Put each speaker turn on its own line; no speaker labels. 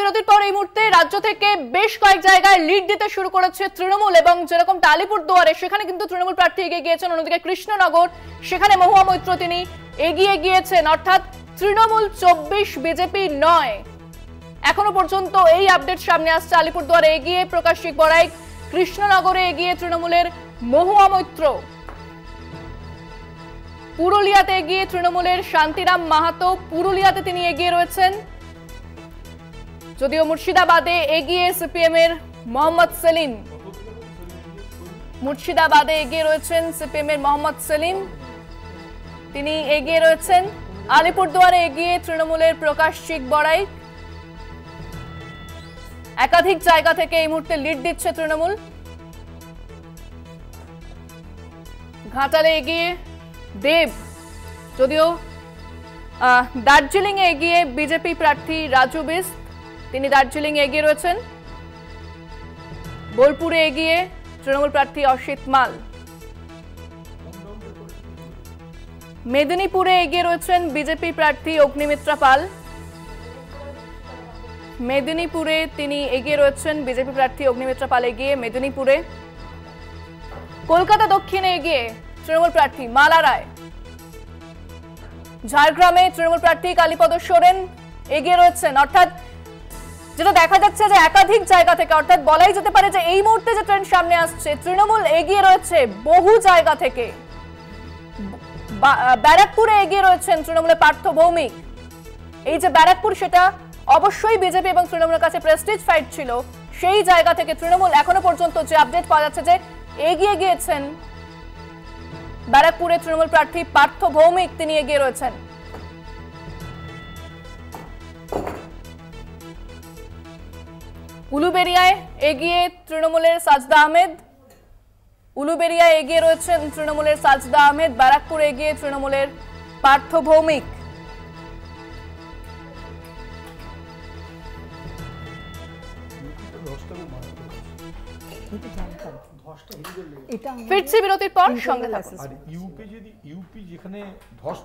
বিরতির পর এই মুহূর্তে রাজ্য থেকে বেশ কয়েক জায়গায় লিড দিতে শুরু করেছে তৃণমূল এবং যেরকম আলিপুরদুয়ারে সেখানে কিন্তু তৃণমূল প্রার্থী এগিয়ে গিয়েছেন, অন্যদিকে কৃষ্ণনগর সেখানে মহুয়া মৈত্র তিনি এগিয়ে গিয়েছেন। অর্থাৎ তৃণমূল 24 বিজেপি 9 এখনো পর্যন্ত এই আপডেট সামনে আসছে। আলিপুরদুয়ারে এগিয়ে প্রকাশিক বড়াইক, কৃষ্ণনগরে এগিয়ে তৃণমূলের মহুয়া মৈত্র, পুরুলিয়াতে এগিয়ে তৃণমূলের শান্তিরাম মাহাতো, পুরুলিয়াতে তিনি এগিয়ে রয়েছেন। যদিও মুর্শিদাবাদে এগিয়ে সিপিএম এর মোহাম্মদ সেলিম, মুর্শিদাবাদে এগিয়ে রয়েছেন সিপিএম এর মোহাম্মদ সেলিম, তিনি এগিয়ে রয়েছেন। আলিপুরদুয়ারে এগিয়ে তৃণমূলের প্রকাশিক বড়াইক। একাধিক জায়গা থেকে এই মুহূর্তে লিড দিচ্ছে তৃণমূল। ঘাটালে এগিয়ে দেব, যদিও দার্জিলিং এ এগিয়ে বিজেপি প্রার্থী রাজু বিস্ত, তিনি দার্জিলিং এ এগিয়ে রয়েছেন। বোলপুরে এগিয়ে তৃণমূল প্রার্থী অসিত মাল, মেদিনীপুরে এগিয়ে রয়েছেন বিজেপি প্রার্থী অগ্নিমিত্রা পাল, মেদিনীপুরে তিনি এগিয়ে রয়েছেন বিজেপি প্রার্থী অগ্নিমিত্রা পাল এগিয়ে মেদিনীপুরে। কলকাতা দক্ষিণে এগিয়ে তৃণমূল প্রার্থী মালা রায়, ঝাড়গ্রামে তৃণমূল প্রার্থী কালীপদ সোরেন এগিয়ে রয়েছেন। অর্থাৎ যেটা দেখা যাচ্ছে যে একাধিক জায়গা থেকে, অর্থাৎ বলাই যেতে পারে যে এই মুহূর্তে যে ট্রেন্ড সামনে আসছে, তৃণমূল এগিয়ে রয়েছে বহু জায়গা থেকে। ব্যারাকপুরে এগিয়ে রয়েছেন তৃণমূলের পার্থ ভৌমিক। এই যে ব্যারাকপুর, সেটা অবশ্যই বিজেপি এবং তৃণমূলের কাছে প্রেস্টিজ ফাইট ছিল, সেই জায়গা থেকে তৃণমূল এখনো পর্যন্ত যে আপডেট পাওয়া যাচ্ছে যে এগিয়ে গিয়েছেন ব্যারাকপুরে তৃণমূল প্রার্থী পার্থ ভৌমিক, তিনি এগিয়ে রয়েছেন। উলুবেড়িয়ায় এগিয়ে তৃণমূলের সাজদা আহমেদ, উলুবেড়িয়ায় এগিয়ে রয়েছেন তৃণমূলের সাজদা আহমেদ, ব্যারাকপুরে এগিয়ে তৃণমূলের পার্থ ভৌমিক। ফিরছি বিরতির পর, সঙ্গে থাকুন।
ইউপি যেখানে ধস